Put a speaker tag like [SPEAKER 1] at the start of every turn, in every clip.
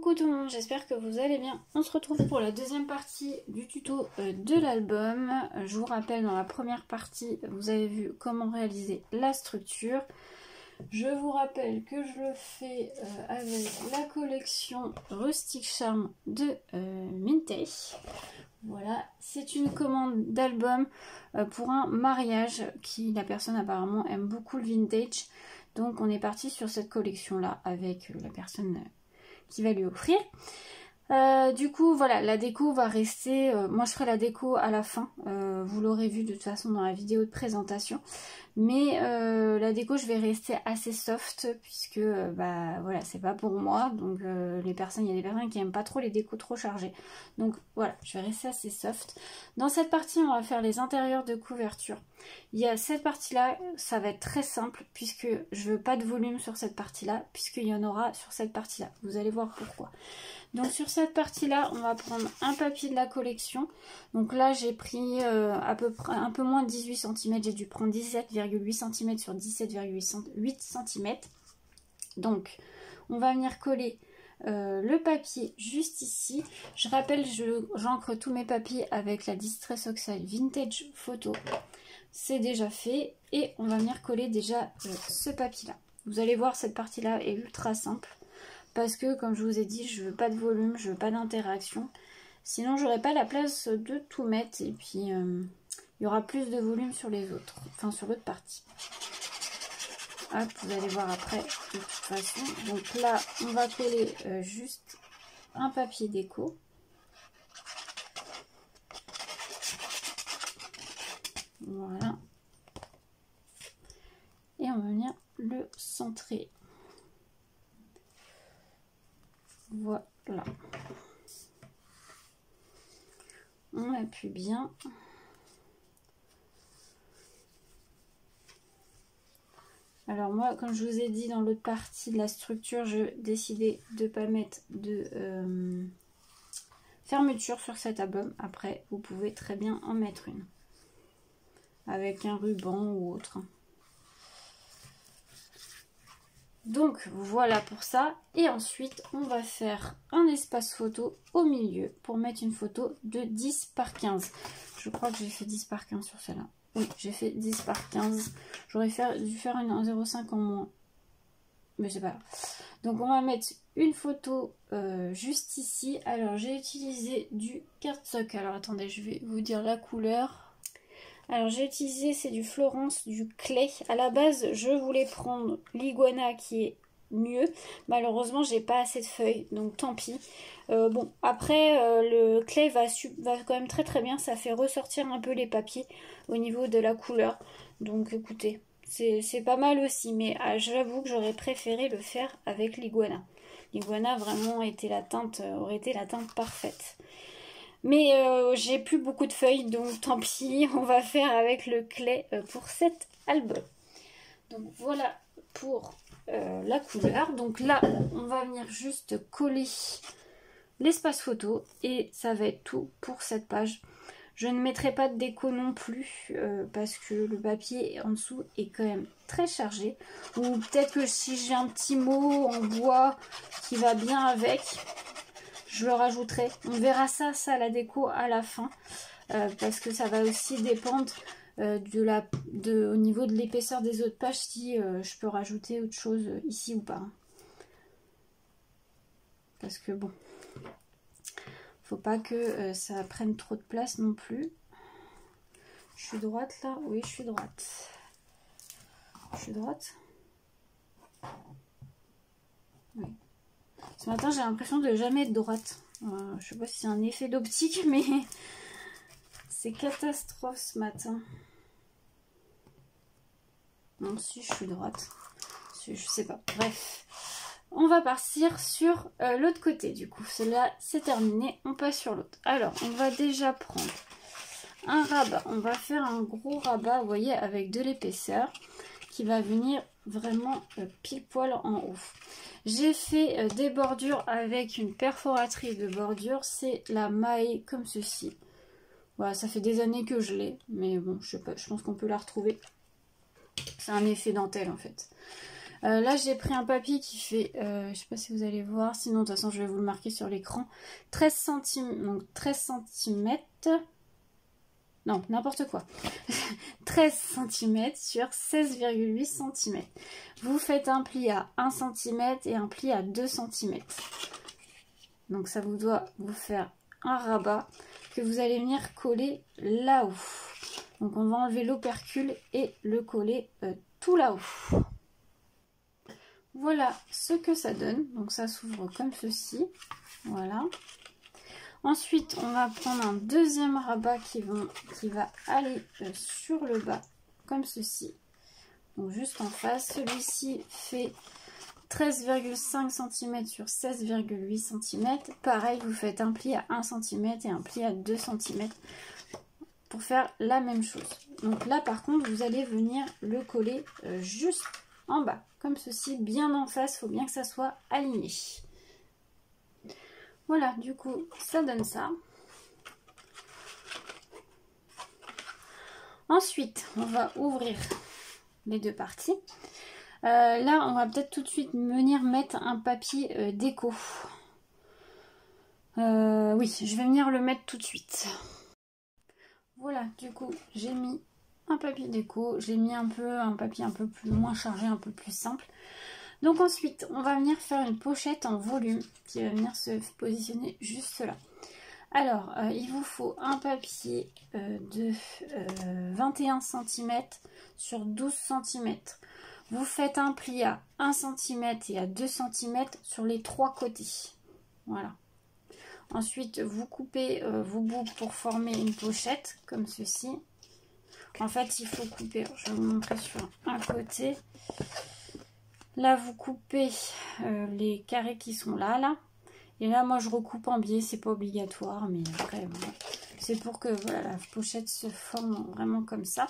[SPEAKER 1] Coucou tout le monde, j'espère que vous allez bien. On se retrouve pour la deuxième partie du tuto de l'album. Je vous rappelle, dans la première partie, vous avez vu comment réaliser la structure. Je vous rappelle que je le fais avec la collection Rustic Charm de Minté. Voilà, c'est une commande d'album pour un mariage qui, la personne apparemment aime beaucoup le vintage. Donc on est parti sur cette collection là avec la personne qui va lui offrir. Du coup voilà, la déco va rester, moi je ferai la déco à la fin, vous l'aurez vu de toute façon dans la vidéo de présentation, mais la déco je vais rester assez soft puisque bah voilà, c'est pas pour moi, donc il y a des personnes qui aiment pas trop les décos trop chargées, donc voilà, je vais rester assez soft. Dans cette partie on va faire les intérieurs de couverture. Il y a cette partie là, ça va être très simple puisque je veux pas de volume sur cette partie là, puisqu'il y en aura sur cette partie là, vous allez voir pourquoi. Donc sur cette partie là on va prendre un papier de la collection. Donc là j'ai pris à peu près un peu moins de 18 cm, j'ai dû prendre 17,8 cm sur 17,8 cm. Donc on va venir coller le papier juste ici. Je rappelle, j'encre tous mes papiers avec la Distress Oxide Vintage Photo. C'est déjà fait et on va venir coller déjà ce papier là. Vous allez voir, cette partie là est ultra simple. Parce que, comme je vous ai dit, je veux pas de volume, je veux pas d'interaction. Sinon, j'aurai pas la place de tout mettre. Et puis, il y aura plus de volume sur les autres. Enfin, sur l'autre partie. Hop, vous allez voir après, de toute façon. Donc là, on va coller juste un papier déco. Voilà. Et on va venir le centrer. Voilà. On appuie bien. Alors moi, comme je vous ai dit dans l'autre partie de la structure, je décidais de ne pas mettre de fermeture sur cet album. Après, vous pouvez très bien en mettre une. Avec un ruban ou autre. Donc voilà pour ça, et ensuite on va faire un espace photo au milieu pour mettre une photo de 10 par 15. Je crois que j'ai fait 10 par 15 sur celle-là. Oui, j'ai fait 10 par 15. J'aurais dû faire une 1,05 en moins. Mais c'est pas grave. Donc on va mettre une photo juste ici. Alors j'ai utilisé du cardstock. Alors attendez, je vais vous dire la couleur. Alors j'ai utilisé, c'est du Florence, du clay. À la base, je voulais prendre l'iguana qui est mieux. Malheureusement, j'ai pas assez de feuilles, donc tant pis. Bon, après, le clay va quand même très très bien. Ça fait ressortir un peu les papiers au niveau de la couleur. Donc écoutez, c'est pas mal aussi. Mais j'avoue que j'aurais préféré le faire avec l'iguana. L'iguana vraiment aurait été la teinte parfaite. Mais j'ai plus beaucoup de feuilles, donc tant pis, on va faire avec le clay pour cet album. Donc voilà pour la couleur. Donc là, on va venir juste coller l'espace photo et ça va être tout pour cette page. Je ne mettrai pas de déco non plus parce que le papier en dessous est quand même très chargé. Ou peut-être que si j'ai un petit mot en bois qui va bien avec, je le rajouterai. On verra ça la déco à la fin. Parce que ça va aussi dépendre au niveau de l'épaisseur des autres pages si je peux rajouter autre chose ici ou pas. Parce que bon, faut pas que ça prenne trop de place non plus. Je suis droite là? Oui, je suis droite. Je suis droite? Oui. Ce matin, j'ai l'impression de jamais être droite. Je sais pas si c'est un effet d'optique, mais c'est catastrophe ce matin. Non, si je suis droite. Je sais pas. Bref. On va partir sur l'autre côté. Du coup, cela c'est terminé. On passe sur l'autre. Alors, on va déjà prendre un rabat. On va faire un gros rabat, vous voyez, avec de l'épaisseur qui va venir vraiment pile poil en haut. J'ai fait des bordures avec une perforatrice de bordure, c'est la Mae comme ceci. Voilà, ça fait des années que je l'ai, mais bon, je sais pas, je pense qu'on peut la retrouver. C'est un effet dentelle en fait. Là j'ai pris un papier qui fait, je sais pas si vous allez voir, sinon de toute façon je vais vous le marquer sur l'écran, 13 cm, donc 13 cm, non n'importe quoi, 13 cm sur 16,8 cm. Vous faites un pli à 1 cm et un pli à 2 cm. Donc ça vous doit vous faire un rabat que vous allez venir coller là-haut. Donc on va enlever l'opercule et le coller tout là-haut. Voilà ce que ça donne. Donc ça s'ouvre comme ceci. Voilà. Ensuite, on va prendre un deuxième rabat qui va aller sur le bas comme ceci. Donc juste en face. Celui-ci fait 13,5 cm sur 16,8 cm. Pareil, vous faites un pli à 1 cm et un pli à 2 cm pour faire la même chose. Donc là, par contre, vous allez venir le coller juste en bas, comme ceci, bien en face. Il faut bien que ça soit aligné. Voilà, du coup, ça donne ça. Ensuite, on va ouvrir les deux parties. Là, on va peut-être tout de suite venir mettre un papier déco. Oui, je vais venir le mettre tout de suite. Voilà, du coup, j'ai mis un papier déco. J'ai mis un papier un peu plus moins chargé, un peu plus simple. Donc ensuite, on va venir faire une pochette en volume qui va venir se positionner juste là. Alors, il vous faut un papier de 21 cm sur 12 cm. Vous faites un pli à 1 cm et à 2 cm sur les trois côtés. Voilà. Ensuite, vous coupez vos bouts pour former une pochette comme ceci. En fait, il faut couper, je vais vous montrer sur un côté. Là, vous coupez les carrés qui sont là. Et là, moi, je recoupe en biais, c'est pas obligatoire, mais après, voilà. C'est pour que voilà, la pochette se forme vraiment comme ça.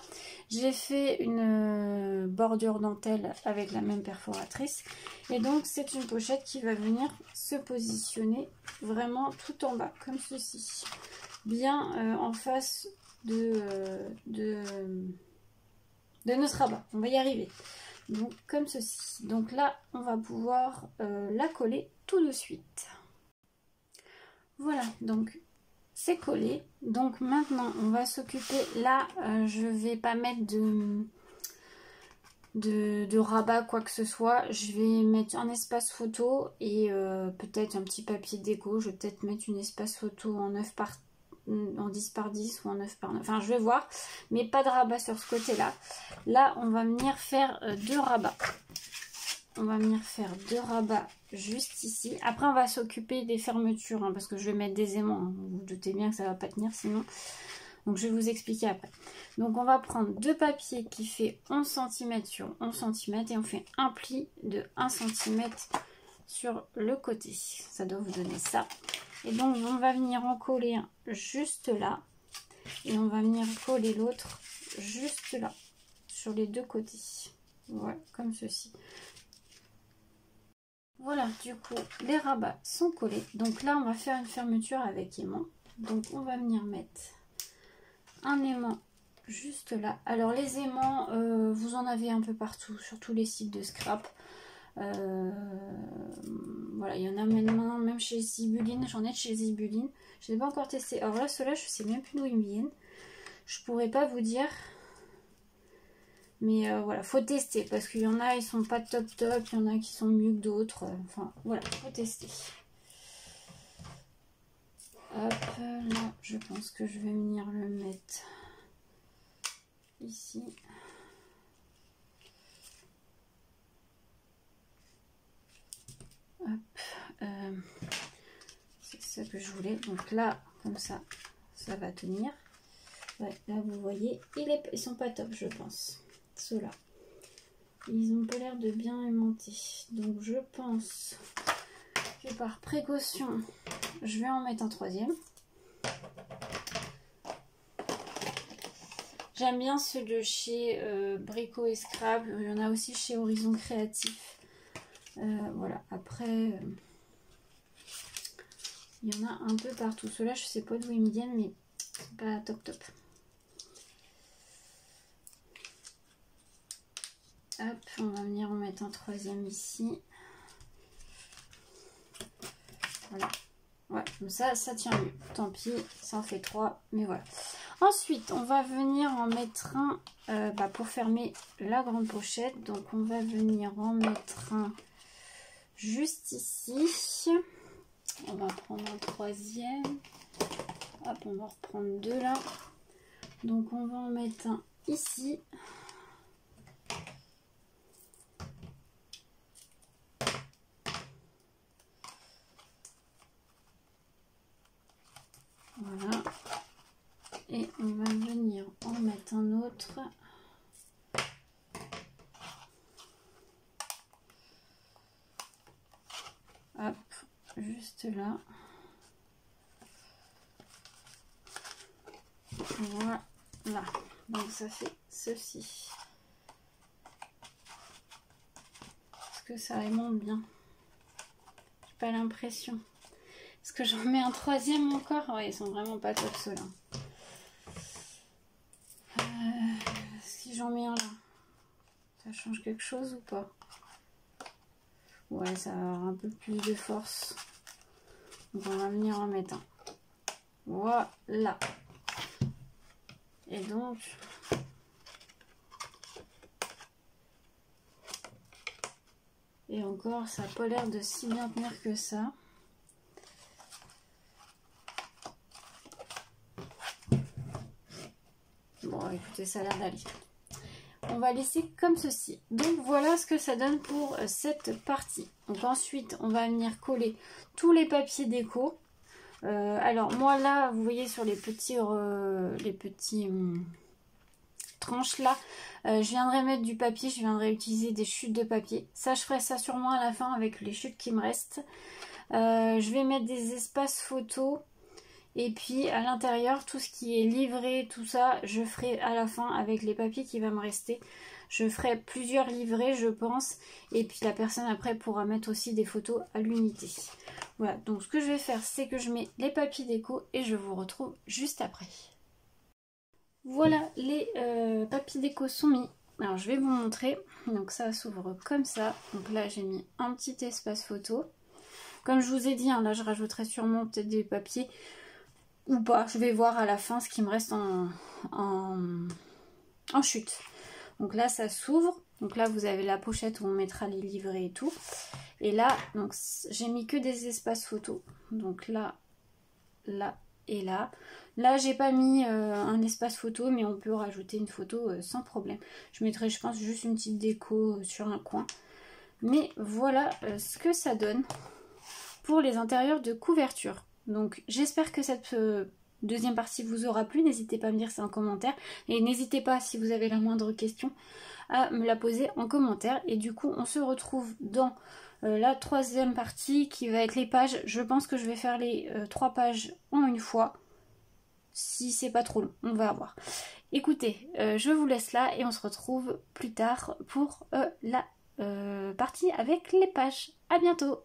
[SPEAKER 1] J'ai fait une bordure dentelle avec la même perforatrice. Et donc, c'est une pochette qui va venir se positionner vraiment tout en bas, comme ceci. Bien en face de notre rabat. On va y arriver. Donc, comme ceci. Donc là, on va pouvoir la coller tout de suite. Voilà, donc c'est collé. Donc maintenant, on va s'occuper. Là, je vais pas mettre de rabat, quoi que ce soit. Je vais mettre un espace photo et peut-être un petit papier déco. Je vais peut-être mettre une espace photo en 10 par 10 ou en 9 par 9. Enfin, je vais voir. Mais pas de rabat sur ce côté-là. Là, on va venir faire deux rabats. On va venir faire deux rabats juste ici. Après, on va s'occuper des fermetures, hein, parce que je vais mettre des aimants. Hein. Vous vous doutez bien que ça ne va pas tenir sinon. Donc, je vais vous expliquer après. Donc, on va prendre deux papiers qui fait 11 cm sur 11 cm et on fait un pli de 1 cm sur le côté. Ça doit vous donner ça. Et donc, on va venir en coller un juste là. Et on va venir coller l'autre juste là, sur les deux côtés. Voilà, comme ceci. Voilà, du coup, les rabats sont collés. Donc là, on va faire une fermeture avec aimant. Donc, on va venir mettre un aimant juste là. Alors, les aimants, vous en avez un peu partout, sur tous les sites de scrap. Voilà, il y en a maintenant, même chez Zibuline. J'en ai chez Zibuline. Je n'ai pas encore testé. Alors là, ceux-là, je ne sais même plus d'où ils me viennent. Je pourrais pas vous dire. Mais voilà, faut tester parce qu'il y en a, ils sont pas top, il y en a qui sont mieux que d'autres. Enfin, voilà, faut tester. Hop, là, je pense que je vais venir le mettre ici. Hop, c'est ça que je voulais. Donc là, comme ça, ça va tenir. Ouais, là, vous voyez, ils sont pas top, je pense. Ceux-là, ils ont pas l'air de bien aimanter, donc je pense que par précaution je vais en mettre un troisième. J'aime bien ceux de chez Brico et Scrap, il y en a aussi chez Horizon Créatif. Voilà, après il y en a un peu partout. Ceux-là, je sais pas d'où ils me viennent, mais c'est pas top. Hop, on va venir en mettre un troisième ici. Voilà. Ouais, comme ça tient mieux. Tant pis, ça en fait 3, mais voilà. Ensuite, on va venir en mettre un pour fermer la grande pochette. Donc, on va venir en mettre un juste ici. On va prendre un troisième. Hop, on va reprendre 2 là. Donc, on va en mettre un ici. Voilà. Et on va venir en mettre un autre. Hop, juste là. Voilà. Donc ça fait ceci. Est-ce que ça remonte bien? J'ai pas l'impression. Est-ce que j'en mets un troisième encore? Ouais, ils sont vraiment pas top ceux-là. Si j'en mets un là, ça change quelque chose ou pas? Ouais, ça va avoir un peu plus de force. Donc on va venir en mettre un. Voilà. Et donc... Et encore, ça n'a pas l'air de si bien tenir que ça. Bon, écoutez, ça a l'air d'aller. On va laisser comme ceci. Donc voilà ce que ça donne pour cette partie. Donc ensuite, on va venir coller tous les papiers déco. Alors moi là, vous voyez sur les petits tranches là, je viendrai mettre du papier, je viendrai utiliser des chutes de papier. Ça, je ferai ça sûrement à la fin avec les chutes qui me restent. Je vais mettre des espaces photos. Et puis à l'intérieur, tout ce qui est livré, tout ça, je ferai à la fin avec les papiers qui va me rester. Je ferai plusieurs livrets, je pense. Et puis la personne après pourra mettre aussi des photos à l'unité. Voilà, donc ce que je vais faire, c'est que je mets les papiers déco et je vous retrouve juste après. Voilà, les papiers déco sont mis. Alors je vais vous montrer. Donc ça s'ouvre comme ça. Donc là j'ai mis un petit espace photo. Comme je vous ai dit, hein, là je rajouterai sûrement peut-être des papiers. Ou pas, je vais voir à la fin ce qui me reste en chute. Donc là ça s'ouvre, donc là vous avez la pochette où on mettra les livrets et tout. Et là, donc j'ai mis que des espaces photos. Donc là, là et là. Là j'ai pas mis un espace photo, mais on peut rajouter une photo sans problème. Je mettrai, je pense, juste une petite déco sur un coin. Mais voilà ce que ça donne pour les intérieurs de couverture. Donc j'espère que cette deuxième partie vous aura plu. N'hésitez pas à me dire ça en commentaire. Et n'hésitez pas, si vous avez la moindre question, à me la poser en commentaire. Et du coup, on se retrouve dans la troisième partie qui va être les pages. Je pense que je vais faire les 3 pages en une fois. Si c'est pas trop long, on va voir. Écoutez, je vous laisse là et on se retrouve plus tard pour la partie avec les pages. À bientôt!